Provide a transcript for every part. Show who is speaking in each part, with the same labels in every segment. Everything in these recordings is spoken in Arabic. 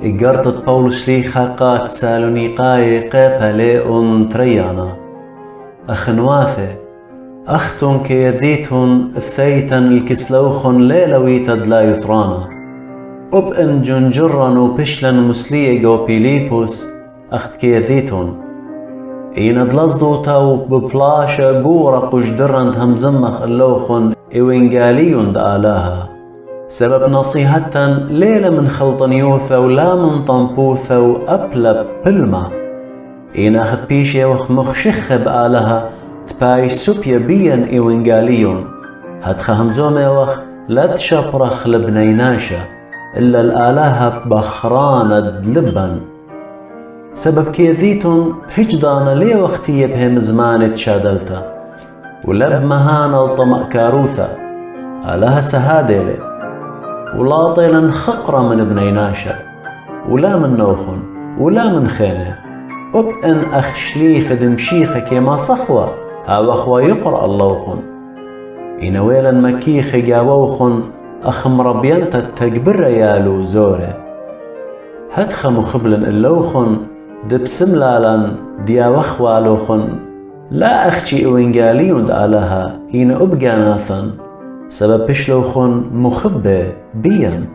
Speaker 1: إجارة بولس ليخا قات سالونيقاي قيبها لئن تريانا أخنواثي أختن كيذيتن الثيتن الكسلوخن ليلويتد لا يثرانا أبئن جنجرن وبشلن مسليجو بيليبوس أخت كيذيتن إين دلزدوتا ببلاشا قورا قجدرن همزمخ اللوخن إوينجاليون دآلاها سبب نصيحة ليلة من خلطن يوثا ولا من طنبوثا وأبلب بلما إين أخذ بيشي وخمخشخ بآلها تباي سوبيا بيان إيوانجاليون هتخ همزومي وخ لا تشبرخ لبنيناشا إلا الآلهة بخرانة دلبن سبب كيذيتون بهجدانا لي وقتي بهم زمان تشادلتا ولب مهانا الطمأ كاروثا آلهة سهادلي ولا طيلا خقرة من بنيناشا ولا من نوخن ولا من خينه أبئن أخشليخ دمشيخ كما صخوة هاوخوا يقرأ اللوخن إنويلا مكيخ جاووخن أخم ربينت التكبر يالو زوره هدخ مخبلن اللوخن دبسملالا دياوخوا لوخن لا أخشي إوينجاليون دالها إن أبقى ناثن سبب بشلوخن مخبة بيان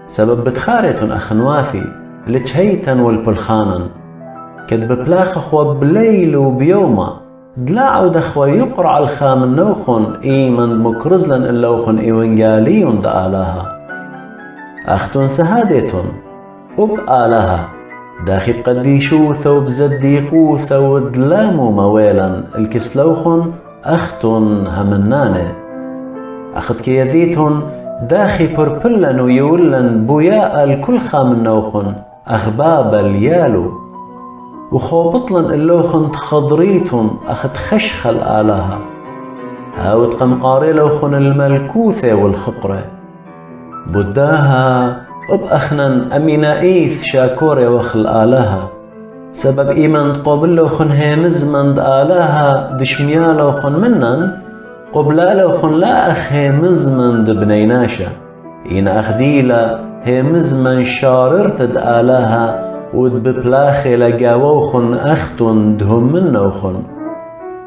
Speaker 1: سبب بتخارتن أخنواثي لتشهيتن والبلخانن كد ببلاخ أخوة بليل وبيوما دلاعو دخوة يقرع الخام النوخن إيمن مكرزلن اللوخن إيوانجاليون دآلها أختن سهادتن أبآلها داخل قديشوثا وبزديقوثا ودلامو مويلا الكسلوخن أختن همنانه أخذ كيذيتهن داخي بربلن ويولن بوياء الكل خام النوخن أخباب اليالو وخوبطلن اللوخن تخضريتن أخذ خشخ الآلهة هاوت قمقاري لوخن الملكوثة والخقرة بداها أبأخنن أمينائيث شاكوري وخ الآلهة سبب إيمان قبل لوخن هيمزمند آلهة دشميالوخن منن قبلا لوخن لا أخ هيمزمند بنيناشا إن أخديلا هيمزمن شاررتد آلهة ودببلاخي لقاووخن أختن دهم منوخن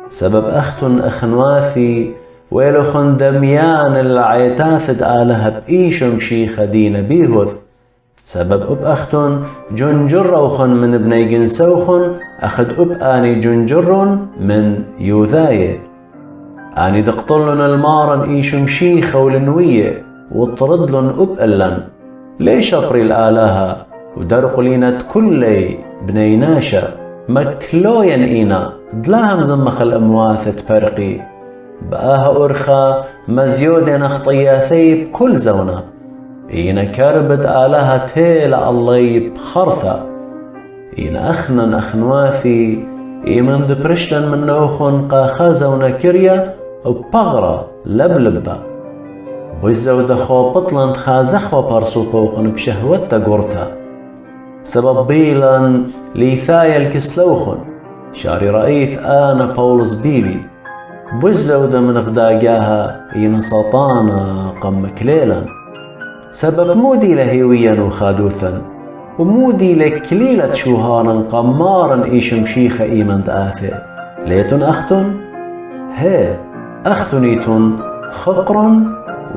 Speaker 1: سبب أختن أخنواثي ويلوخن دميان العيتاثد آلهة بإيشم شيخ دين بيهوث سبب أب أختن جنجروخن من بني جنسوخن أخد أب آني جنجر من يوذاية آني دقطلن المارن إيشم شيخ ولنوية وطردلن أب ألن ليش أبري الآلهة ودرقلينت كلي بنيناشا مكلوين إينا دلاهم زمخ الأمواث تبرقي بآها أرخا مزيودين أخطياثي بكل زونة إينا كربت آلهة تيلا الله بخرثة إينا أخنن أخنواثي إيمن دبرشتن من نوخن قاخا زونة كريا وبغرة لبلبة ويزود خوبطلن خازخوا برسوقوخن بشهوتا قرتا سبب بيلان ليثايا الكسلوخن شاري رئيث آنا بولس بيلي بوزودة من غداقاها إين سطانا قم كليلا سبب مودي لهيويا وخادوثا ومودي لكليلة شوهارا قمارا إيشم شيخ إيمان تآثي ليتن أختن هي أختنيتن خقرا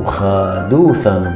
Speaker 1: وخادوثا